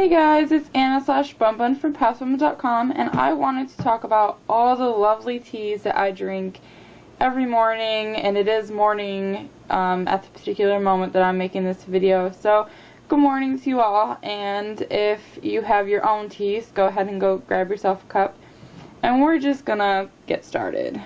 Hey guys, it's Anna/BunBun from PastelBunBun.com, and I wanted to talk about all the lovely teas that I drink every morning, and it is morning at the particular moment that I'm making this video. So, good morning to you all, and if you have your own teas, go ahead and go grab yourself a cup, and we're just gonna get started.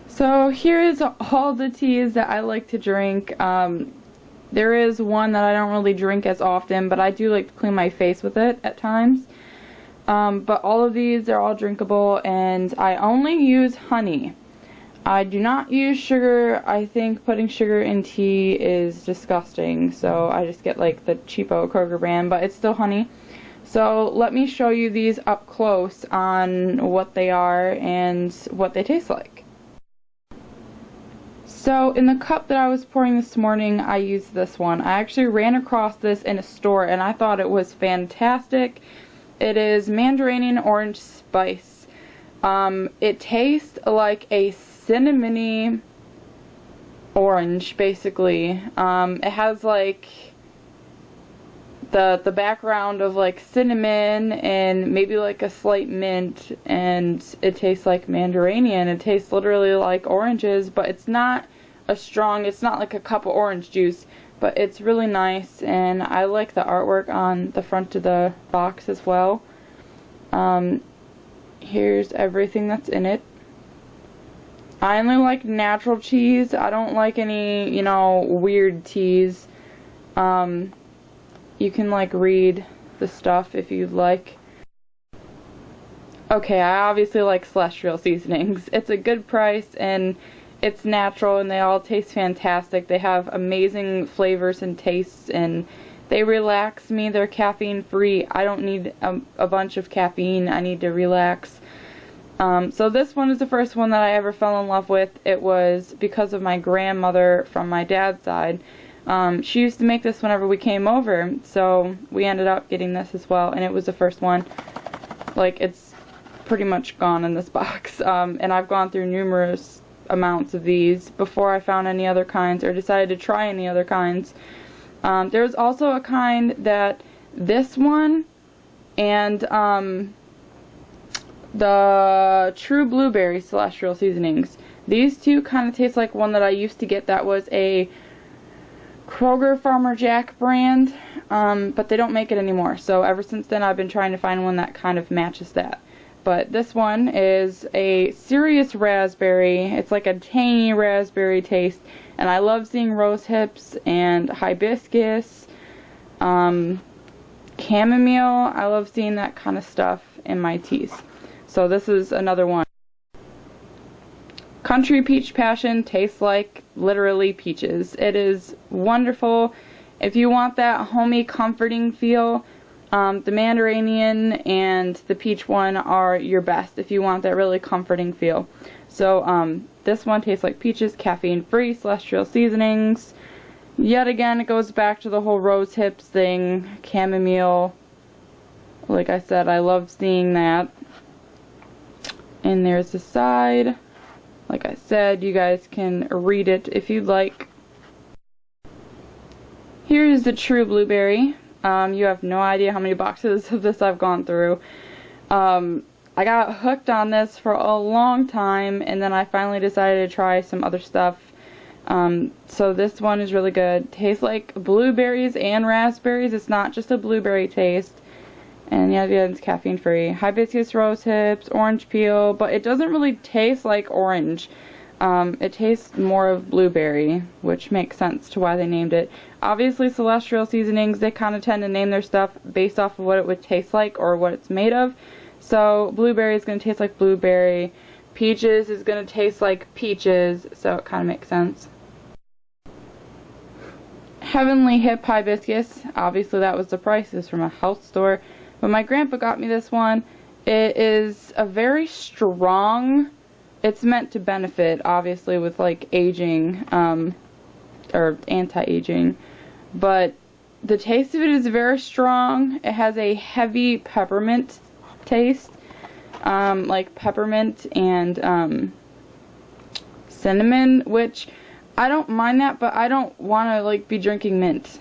So here is all the teas that I like to drink. There is one that I don't really drink as often, but I do like to clean my face with it at times. But all of these are all drinkable, and I only use honey. I do not use sugar. I think putting sugar in tea is disgusting, so I just get like the cheapo Kroger brand, but it's still honey. So let me show you these up close on what they are and what they taste like. So in the cup that I was pouring this morning, I used this one. I actually ran across this in a store and I thought it was fantastic. It is Mandarin Orange Spice. It tastes like a cinnamony orange, basically. It has like the background of like cinnamon and maybe like a slight mint, and it tastes like Mandarinian. It tastes literally like oranges, but it's not it's not like a cup of orange juice, but it's really nice, and I like the artwork on the front of the box as well. Here's everything that's in it. I only like natural teas. I don't like any, you know, weird teas. You can like read the stuff if you'd like. Okay, I obviously like celestial seasonings. It's a good price and it's natural, and they all taste fantastic. They have amazing flavors and tastes, and they relax me. They're caffeine free. I don't need a bunch of caffeine. I need to relax. So this one is the first one that I ever fell in love with. It was because of my grandmother from my dad's side. She used to make this whenever we came over, so we ended up getting this as well, and it was the first one. Like, it's pretty much gone in this box, and I've gone through numerous amounts of these before I found any other kinds or decided to try any other kinds. There's also a kind that this one and the True Blueberry Celestial Seasonings. These two kind of taste like one that I used to get that was a Kroger Farmer Jack brand, but they don't make it anymore. So ever since then I've been trying to find one that kind of matches that. But this one is a serious raspberry. It's like a tangy raspberry taste, and I love seeing rose hips and hibiscus, chamomile. I love seeing that kind of stuff in my teas. So this is another one. Country Peach Passion tastes like literally peaches. It is wonderful. If you want that homey, comforting feel, the Mandarinian and the peach one are your best if you want that really comforting feel. So this one tastes like peaches, caffeine free, celestial seasonings. Yet again, it goes back to the whole rose hips thing, chamomile. Like I said, I love seeing that. And there's the side. Like I said, you guys can read it if you'd like. Here's the True Blueberry. You have no idea how many boxes of this I've gone through. I got hooked on this for a long time, and then I finally decided to try some other stuff. So this one is really good. Tastes like blueberries and raspberries. It's not just a blueberry taste. And yeah, it's caffeine free. Hibiscus rose hips, orange peel, but it doesn't really taste like orange. It tastes more of blueberry, which makes sense to why they named it. Obviously, celestial seasonings, they kind of tend to name their stuff based off of what it would taste like or what it's made of. So blueberry is going to taste like blueberry. Peaches is going to taste like peaches, so it kind of makes sense. Heavenly Hip Hibiscus, obviously that was the price. It's from a health store. But my grandpa got me this one. It is a very strong, it's meant to benefit, obviously, with like aging, or anti-aging. But the taste of it is very strong. It has a heavy peppermint taste, like peppermint and cinnamon, which I don't mind that, but I don't want to like be drinking mint.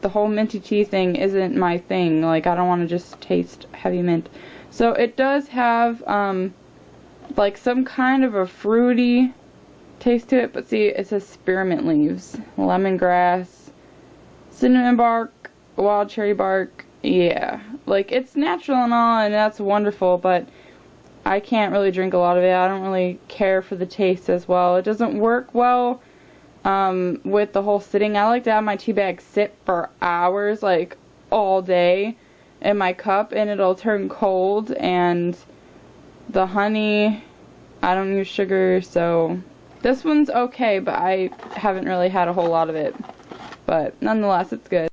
The whole minty tea thing isn't my thing. Like, I don't want to just taste heavy mint. So it does have like some kind of a fruity taste to it, but see, it says spearmint leaves, lemongrass, cinnamon bark, wild cherry bark. Yeah, like, it's natural and all, and that's wonderful, but I can't really drink a lot of it. I don't really care for the taste as well. It doesn't work well with the whole sitting. I like to have my tea bag sit for hours, like all day in my cup, and it'll turn cold. And the honey, I don't use sugar, so this one's okay, but I haven't really had a whole lot of it. But nonetheless, it's good.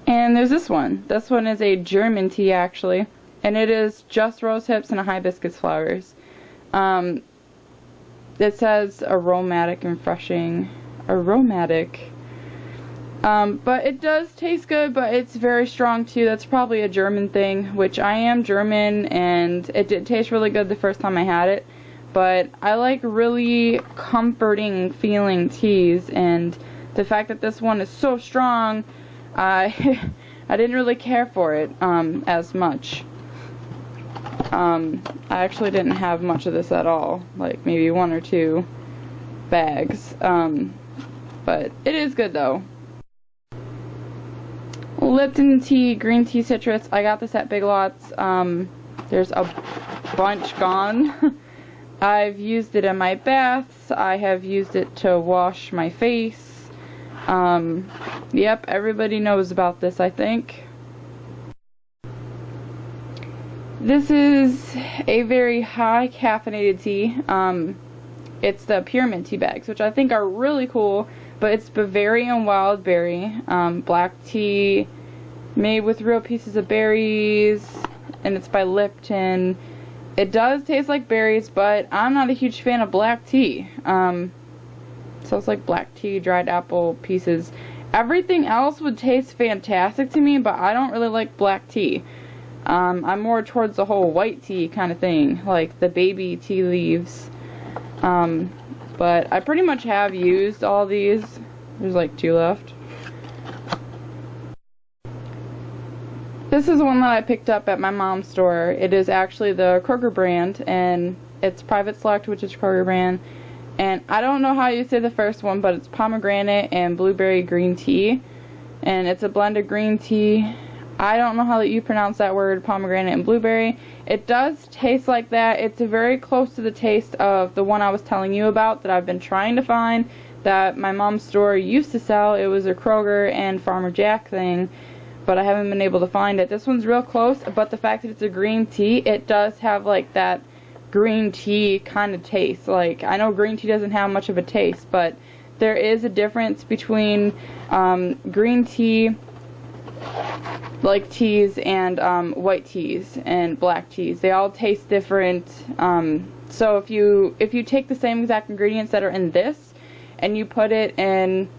And there's this one. This one is a German tea, actually, and it is just rose hips and hibiscus flowers. It says aromatic and refreshing. Aromatic. But it does taste good, but it's very strong too. That's probably a German thing, which I am German, and it did taste really good the first time I had it. But I like really comforting feeling teas, and the fact that this one is so strong, I didn't really care for it as much. I actually didn't have much of this at all, like maybe 1 or 2 bags, but it is good though. Lipton tea, green tea citrus, I got this at Big Lots. There's a bunch gone. I've used it in my baths, I have used it to wash my face. Yep, everybody knows about this, I think. This is a very high caffeinated tea. It's the peppermint tea bags, which I think are really cool, but it's Bavarian wild berry, black tea made with real pieces of berries, and it's by Lipton. It does taste like berries, but I'm not a huge fan of black tea. So it's like black tea, dried apple pieces. Everything else would taste fantastic to me, but I don't really like black tea. I'm more towards the whole white tea kind of thing, like the baby tea leaves. But I pretty much have used all these. There's like 2 left. This is one that I picked up at my mom's store. It is actually the Kroger brand, and it's Private Select, which is Kroger brand. And I don't know how you say the first one, but it's pomegranate and blueberry green tea. And it's a blend of green tea. I don't know how you pronounce that word, pomegranate and blueberry. It does taste like that. It's very close to the taste of the one I was telling you about that I've been trying to find that my mom's store used to sell. It was a Kroger and Farmer Jack thing, but I haven't been able to find it. This one's real close, but the fact that it's a green tea, it does have like that green tea kind of taste. Like, I know green tea doesn't have much of a taste, but there is a difference between green tea like teas and white teas and black teas. They all taste different. So if you take the same exact ingredients that are in this and you put it in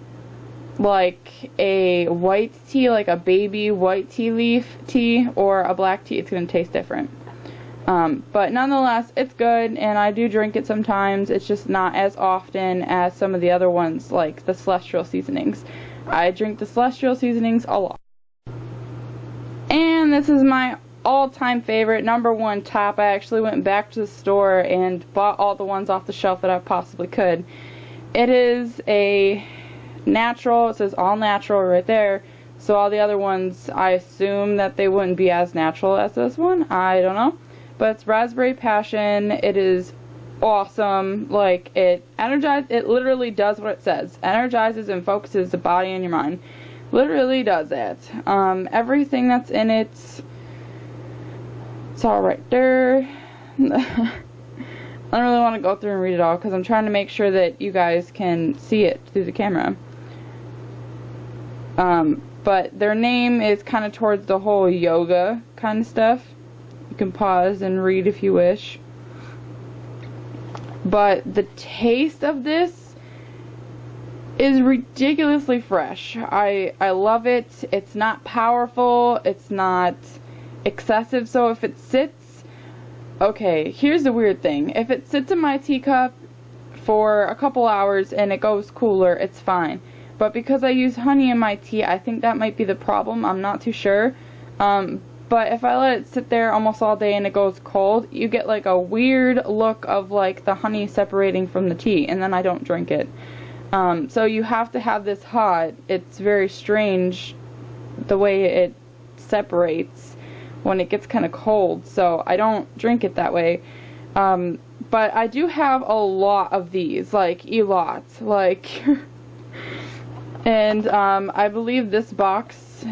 like a white tea, like a baby white tea leaf tea, or a black tea, it's going to taste different. But nonetheless, it's good, and I do drink it sometimes. It's just not as often as some of the other ones, like the Celestial seasonings. I drink the Celestial seasonings a lot. And this is my all-time favorite, #1 top. I actually went back to the store and bought all the ones off the shelf that I possibly could. It is a natural. It says all natural right there. So all the other ones, I assume that they wouldn't be as natural as this one. I don't know. But it's raspberry passion. It is awesome. Like, it literally does what it says. Energizes and focuses the body and your mind. Literally does that. Everything that's in it's all right there. I don't really want to go through and read it all because I'm trying to make sure that you guys can see it through the camera. But their name is kind of towards the whole yoga kind of stuff. You can pause and read if you wish. But the taste of this is ridiculously fresh. I love it. It's not powerful. It's not excessive. So if it sits, okay, here's the weird thing. If it sits in my teacup, for a couple hours and it goes cooler, it's fine. But because I use honey in my tea, I think that might be the problem. I'm not too sure. But if I let it sit there almost all day and it goes cold, you get like a weird look of like the honey separating from the tea, and then I don't drink it. So you have to have this hot. It's very strange the way it separates when it gets kind of cold, so I don't drink it that way. But I do have a lot of these, like a lot, like and I believe this box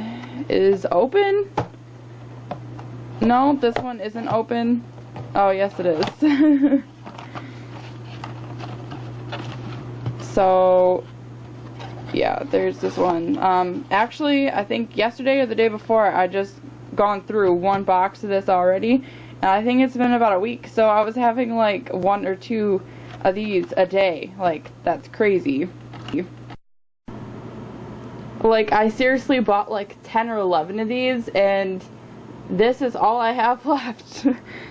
is open. No, this one isn't open. Oh, yes it is. So, yeah, there's this one. Actually, I think yesterday or the day before, I just gone through one box of this already. And I think it's been about a week. So I was having like 1 or 2 of these a day. Like, that's crazy. Like, I seriously bought like 10 or 11 of these, and this is all I have left.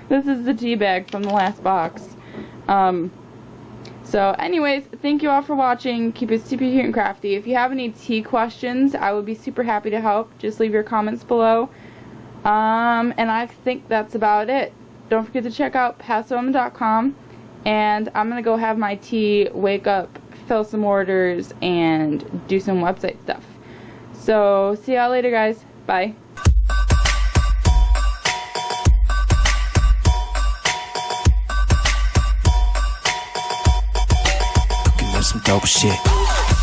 This is the tea bag from the last box. So anyways, thank you all for watching. Keep it super cute and crafty. If you have any tea questions, I would be super happy to help. Just leave your comments below. And I think that's about it. Don't forget to check out PastelBunBun.com. And I'm going to go have my tea, wake up, fill some orders, and do some website stuff. So, see y'all later, guys. Bye. Some dope shit.